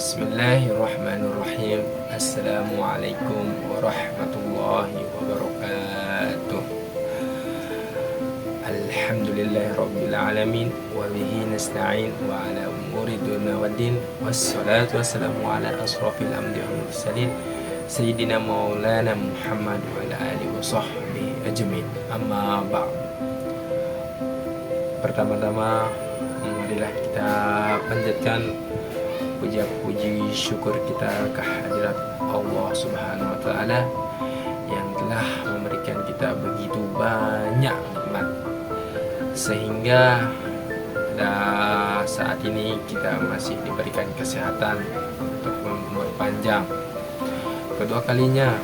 Bismillahirrahmanirrahim. Assalamualaikum warahmatullahi wabarakatuh. Alhamdulillahirabbil alamin wa bihi nasta'in wa ala umuri dunya waddin wassalatu wassalamu ala asrofil anbiya'i wal mursalin sayyidina maulana Muhammad wa ala alihi wa sahbihi ajmain. Amma ba'd. Pertama-tama marilah kita panjatkan puja-puji syukur kita kehadirat Allah Subhanahu wa taala yang telah memberikan kita begitu banyak nikmat sehingga saat ini kita masih diberikan kesehatan untuk umur panjang. Kedua kalinya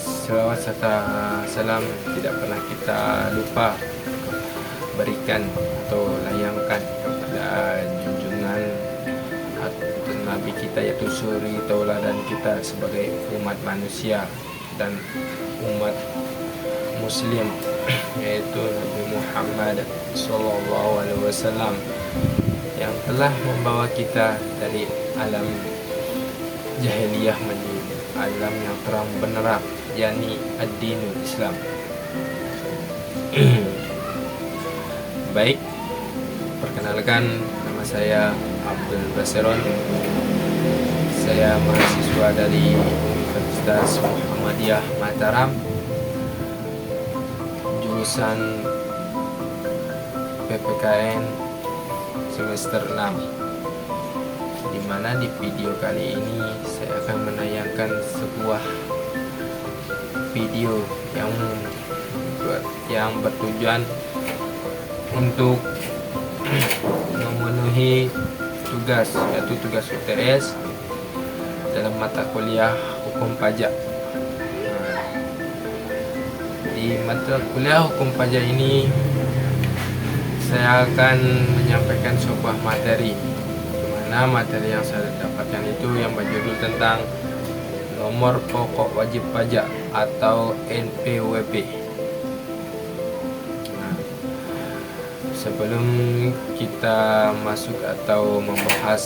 selawat serta salam tidak pernah kita lupa berikan atau layangkan kepada junjungan Nabi kita, yaitu suri tauladan kita sebagai umat manusia dan umat muslim, yaitu Nabi Muhammad SAW yang telah membawa kita dari alam jahiliyah menuju alam yang terang benderang, yakni ad-dinul Islam. Baik, perkenalkan, nama saya Abdul Basiron. Saya mahasiswa dari Universitas Muhammadiyah Mataram, jurusan PPKN semester 6, di mana di video kali ini saya akan menayangkan sebuah video yang bertujuan untuk memenuhi tugas, yaitu tugas UTS dalam mata kuliah hukum pajak. Di mata kuliah hukum pajak ini saya akan menyampaikan sebuah materi, di mana materi yang saya dapatkan itu yang berjudul tentang nomor pokok wajib pajak atau NPWP. Sebelum kita masuk atau membahas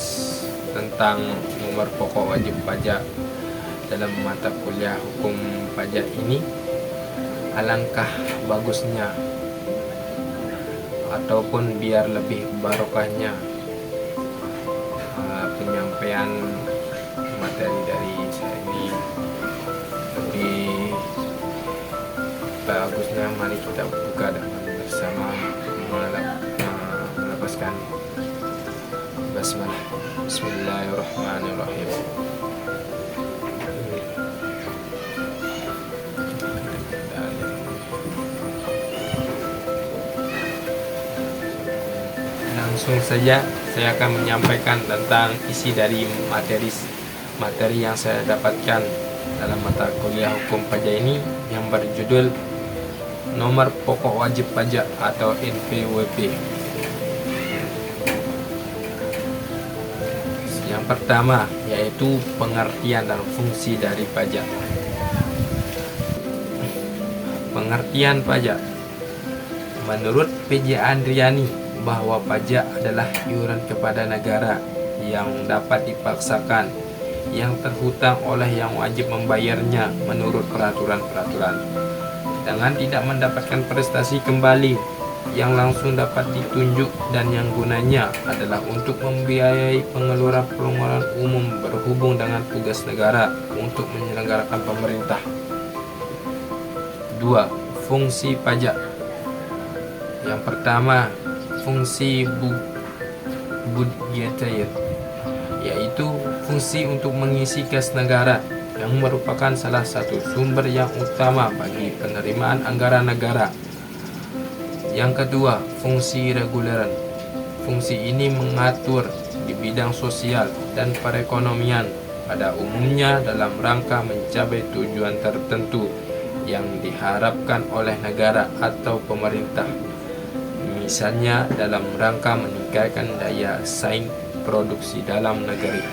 tentang nomor pokok wajib pajak dalam mata kuliah hukum pajak ini, alangkah bagusnya ataupun biar lebih barokahnya penyampaian materi dari saya ini lebih bagusnya. Mari kita buka dengan bersama melepaskan basmalah. Bismillahirrahmanirrahim. Langsung saja saya akan menyampaikan tentang isi dari materi yang saya dapatkan dalam mata kuliah hukum pajak ini yang berjudul nomor pokok wajib pajak atau NPWP. Yang pertama yaitu pengertian dan fungsi dari pajak. Pengertian pajak. Menurut PJ Andriani, bahwa pajak adalah iuran kepada negara yang dapat dipaksakan, yang terhutang oleh yang wajib membayarnya menurut peraturan-peraturan, dengan tidak mendapatkan prestasi kembali yang langsung dapat ditunjuk, dan yang gunanya adalah untuk membiayai pengeluaran umum berhubung dengan tugas negara untuk menyelenggarakan pemerintah. 2. Fungsi pajak. Yang pertama, fungsi budgetair, yaitu fungsi untuk mengisi kas negara yang merupakan salah satu sumber yang utama bagi penerimaan anggaran negara. Yang kedua, fungsi reguleran. Fungsi ini mengatur di bidang sosial dan perekonomian pada umumnya dalam rangka mencapai tujuan tertentu yang diharapkan oleh negara atau pemerintah. Misalnya dalam rangka meningkatkan daya saing produksi dalam negeri.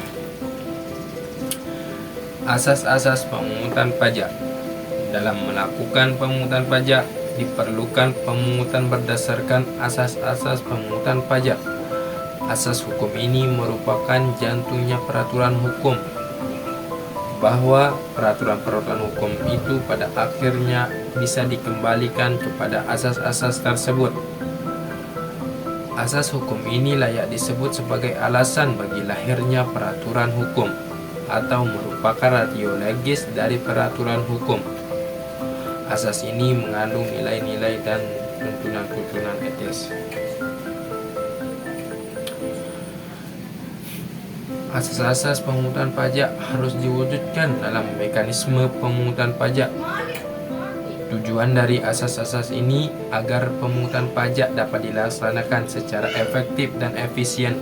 Asas-asas pemungutan pajak. Dalam melakukan pemungutan pajak diperlukan pemungutan berdasarkan asas-asas pemungutan pajak. Asas hukum ini merupakan jantungnya peraturan hukum, bahwa peraturan-peraturan hukum itu pada akhirnya bisa dikembalikan kepada asas-asas tersebut. Asas hukum ini layak disebut sebagai alasan bagi lahirnya peraturan hukum atau merupakan ratio legis dari peraturan hukum. Asas ini mengandung nilai-nilai dan tuntunan-tuntunan etis. Asas-asas pemungutan pajak harus diwujudkan dalam mekanisme pemungutan pajak. Tujuan dari asas-asas ini agar pemungutan pajak dapat dilaksanakan secara efektif dan efisien.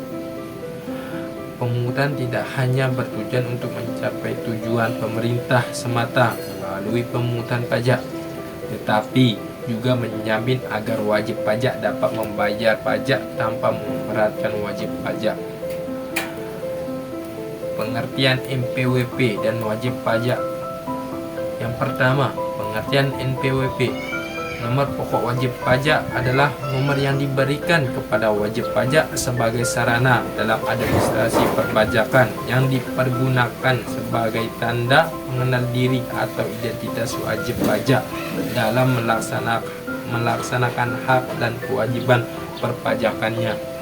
Pemungutan tidak hanya bertujuan untuk mencapai tujuan pemerintah semata melalui pemungutan pajak, tetapi juga menjamin agar wajib pajak dapat membayar pajak tanpa memberatkan wajib pajak. Pengertian NPWP dan wajib pajak. Yang pertama, pengertian NPWP. Nomor pokok wajib pajak adalah nomor yang diberikan kepada wajib pajak sebagai sarana dalam administrasi perpajakan yang dipergunakan sebagai tanda pengenal diri atau identitas wajib pajak dalam melaksanakan hak dan kewajiban perpajakannya.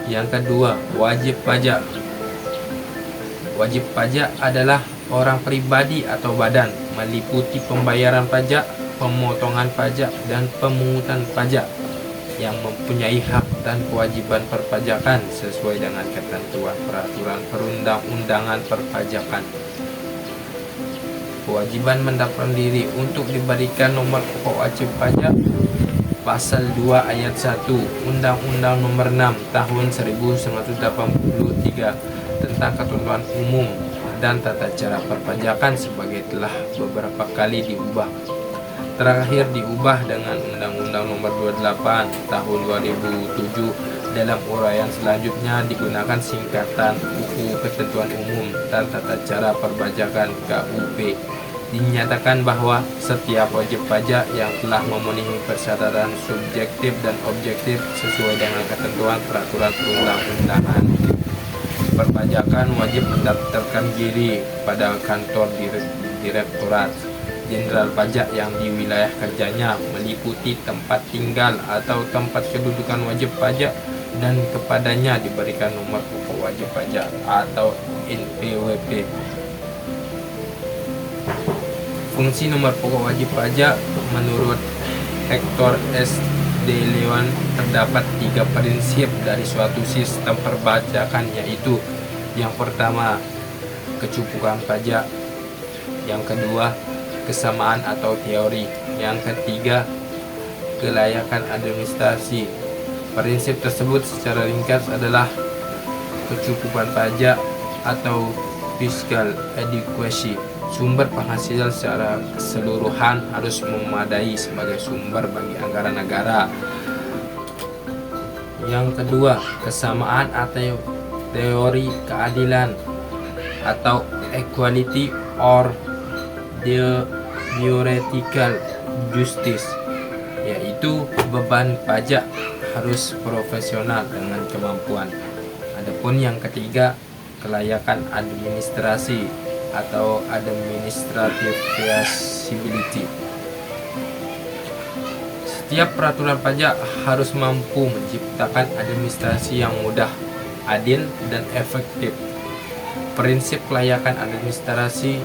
Yang kedua, wajib pajak. Wajib pajak adalah orang pribadi atau badan, meliputi pembayaran pajak, pemotongan pajak, dan pemungutan pajak yang mempunyai hak dan kewajiban perpajakan sesuai dengan ketentuan peraturan perundang-undangan perpajakan. Kewajiban mendaftar diri untuk diberikan nomor pokok wajib pajak Pasal 2 Ayat 1 Undang-Undang Nomor 6 Tahun 1983 tentang Ketentuan Umum dan Tata Cara Perpajakan sebagai telah beberapa kali diubah. Terakhir diubah dengan Undang-Undang Nomor 28 Tahun 2007. Dalam uraian selanjutnya digunakan singkatan UU Ketentuan Umum dan Tata Cara Perpajakan KUP. Dinyatakan bahwa setiap wajib pajak yang telah memenuhi persyaratan subjektif dan objektif sesuai dengan ketentuan peraturan perundang-undangan perpajakan wajib mendaftarkan diri pada kantor Direktorat Jenderal Pajak yang di wilayah kerjanya meliputi tempat tinggal atau tempat kedudukan wajib pajak dan kepadanya diberikan nomor pokok wajib pajak atau NPWP. Fungsi nomor pokok wajib pajak menurut Hector S. de Leon terdapat 3 prinsip dari suatu sistem perpajakan, yaitu yang pertama kecukupan pajak, yang kedua kesamaan atau teori, yang ketiga kelayakan administrasi. Prinsip tersebut secara ringkas adalah kecukupan pajak atau fiscal adequacy. Sumber penghasilan secara keseluruhan harus memadai sebagai sumber bagi anggaran negara. Yang kedua, kesamaan atau teori keadilan atau equality or theoretical justice, yaitu beban pajak harus profesional dengan kemampuan. Adapun yang ketiga, kelayakan administrasi atau administrative feasibility. Setiap peraturan pajak harus mampu menciptakan administrasi yang mudah, adil, dan efektif. Prinsip kelayakan administrasi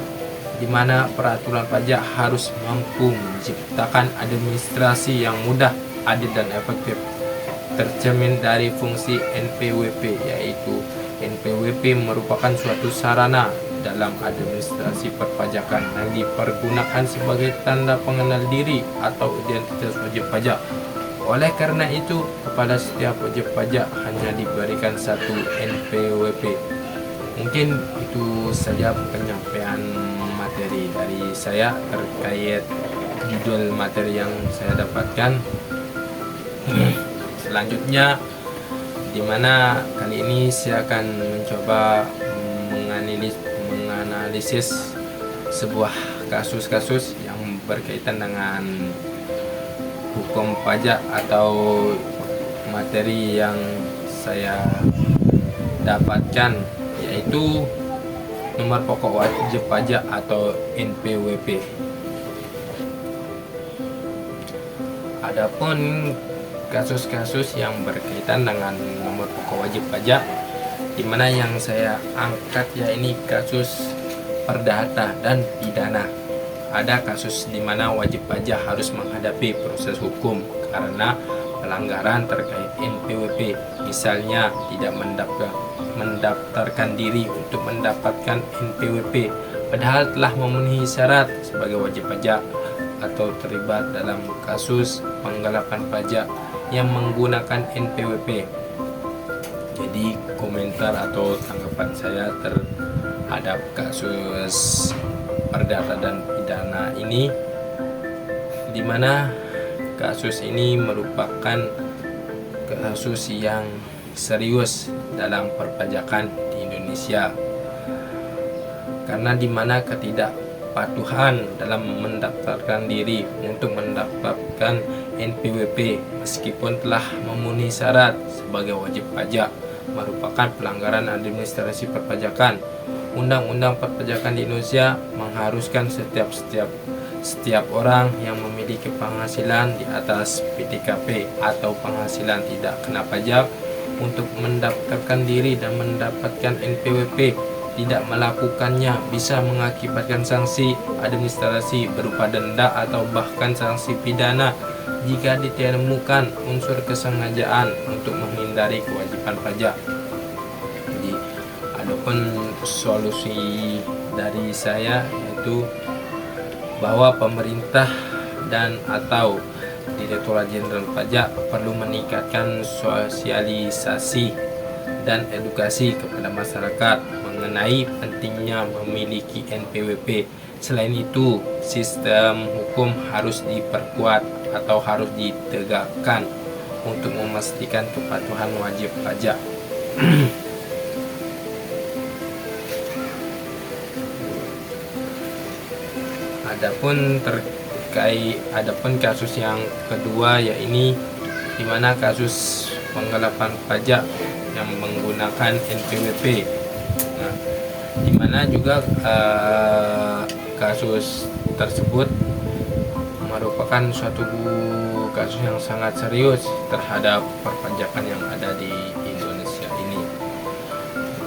di mana peraturan pajak harus mampu menciptakan administrasi yang mudah, adil, dan efektif tercermin dari fungsi NPWP, yaitu NPWP merupakan suatu sarana dalam administrasi perpajakan yang dipergunakan sebagai tanda pengenal diri atau identitas wajib pajak. Oleh karena itu, kepada setiap wajib pajak hanya diberikan satu NPWP. Mungkin itu saja penyampaian materi dari saya terkait judul materi yang saya dapatkan. Selanjutnya, di mana kali ini saya akan mencoba menganalisis sebuah kasus-kasus yang berkaitan dengan hukum pajak atau materi yang saya dapatkan, yaitu nomor pokok wajib pajak atau NPWP. Adapun kasus-kasus yang berkaitan dengan nomor pokok wajib pajak, di mana yang saya angkat ya ini kasus perdata dan pidana. Ada kasus di mana wajib pajak harus menghadapi proses hukum karena pelanggaran terkait NPWP, misalnya tidak mendaftarkan diri untuk mendapatkan NPWP padahal telah memenuhi syarat sebagai wajib pajak, atau terlibat dalam kasus penggelapan pajak yang menggunakan NPWP. Jadi komentar atau tanggapan saya terhadap kasus perdata dan pidana ini, di mana kasus ini merupakan kasus yang serius dalam perpajakan di Indonesia, karena di mana ketidakpatuhan dalam mendaftarkan diri untuk mendapatkan NPWP meskipun telah memenuhi syarat sebagai wajib pajak merupakan pelanggaran administrasi perpajakan. Undang-undang perpajakan di Indonesia mengharuskan setiap orang yang memiliki penghasilan di atas PTKP atau penghasilan tidak kena pajak untuk mendaftarkan diri dan mendapatkan NPWP. Tidak melakukannya bisa mengakibatkan sanksi administrasi berupa denda atau bahkan sanksi pidana jika ditemukan unsur kesengajaan untuk menghindari kewajiban pajak. Jadi adapun solusi dari saya yaitu bahwa pemerintah dan atau Direktorat Jenderal Pajak perlu meningkatkan sosialisasi dan edukasi kepada masyarakat mengenai pentingnya memiliki NPWP. Selain itu, sistem hukum harus diperkuat atau harus ditegakkan untuk memastikan kepatuhan wajib pajak. Adapun kasus yang kedua, yaitu di mana kasus penggelapan pajak yang menggunakan NPWP. Nah, di mana juga kasus tersebut merupakan suatu kasus yang sangat serius terhadap perpajakan yang ada di Indonesia ini.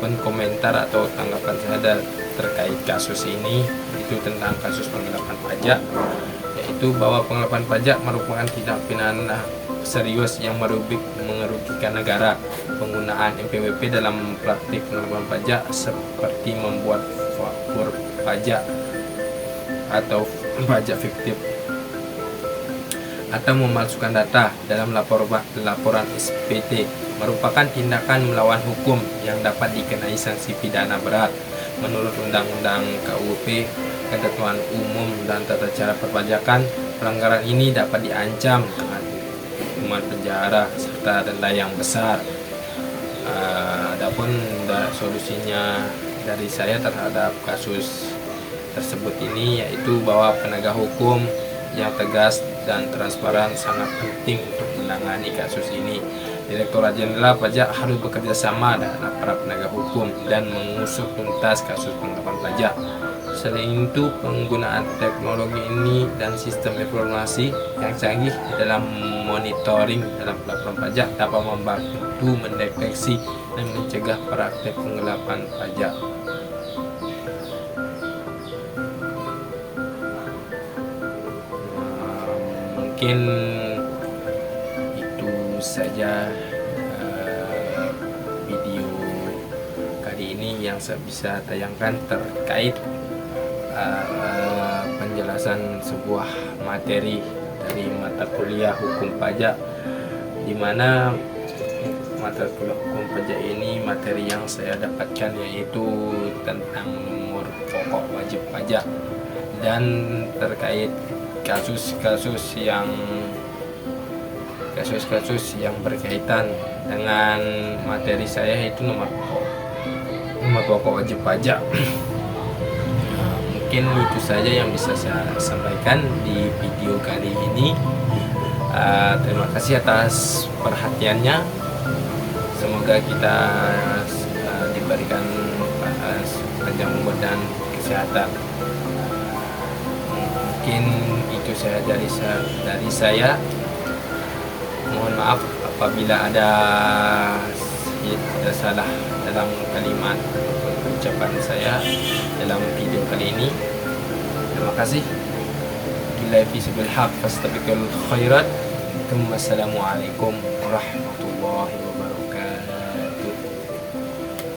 Adapun komentar atau tanggapan saya terkait kasus ini itu tentang kasus penggelapan pajak, yaitu bahwa penggelapan pajak merupakan tindak pidana serius yang merugikan negara. Penggunaan NPWP dalam praktik penggelapan pajak seperti membuat faktur pajak atau pajak fiktif atau memalsukan data dalam laporan SPT merupakan tindakan melawan hukum yang dapat dikenai sanksi pidana berat. Menurut Undang-Undang KUHP, Ketentuan Umum dan Tata Cara Perpajakan, pelanggaran ini dapat diancam dengan hukuman penjara serta denda yang besar. Adapun solusinya dari saya terhadap kasus tersebut ini yaitu bahwa penegak hukum yang tegas dan transparan sangat penting untuk menangani kasus ini. Direktorat Jenderal Pajak harus bekerja sama dengan para penegak hukum dan mengusut tuntas kasus penggelapan pajak. Selain itu, penggunaan teknologi ini dan sistem informasi yang canggih dalam monitoring dalam pelaporan pajak dapat membantu mendeteksi dan mencegah praktek penggelapan pajak. Mungkin itu saja video kali ini yang saya bisa tayangkan terkait penjelasan sebuah materi dari mata kuliah hukum pajak, di mana mata kuliah hukum pajak ini materi yang saya dapatkan yaitu tentang nomor pokok wajib pajak dan terkait kasus-kasus yang berkaitan dengan materi saya yaitu nomor pokok wajib pajak. Mungkin itu saja yang bisa saya sampaikan di video kali ini. Terima kasih atas perhatiannya. Semoga kita diberikan panjang umur dan kesehatan. Mungkin itu saja dari saya. Mohon maaf apabila ada salah dalam kalimat ucapan saya dalam video kali ini. Terima kasih. Billahi fi sabil haq fastabiqul khairat. Assalamualaikum warahmatullahi wabarakatuh.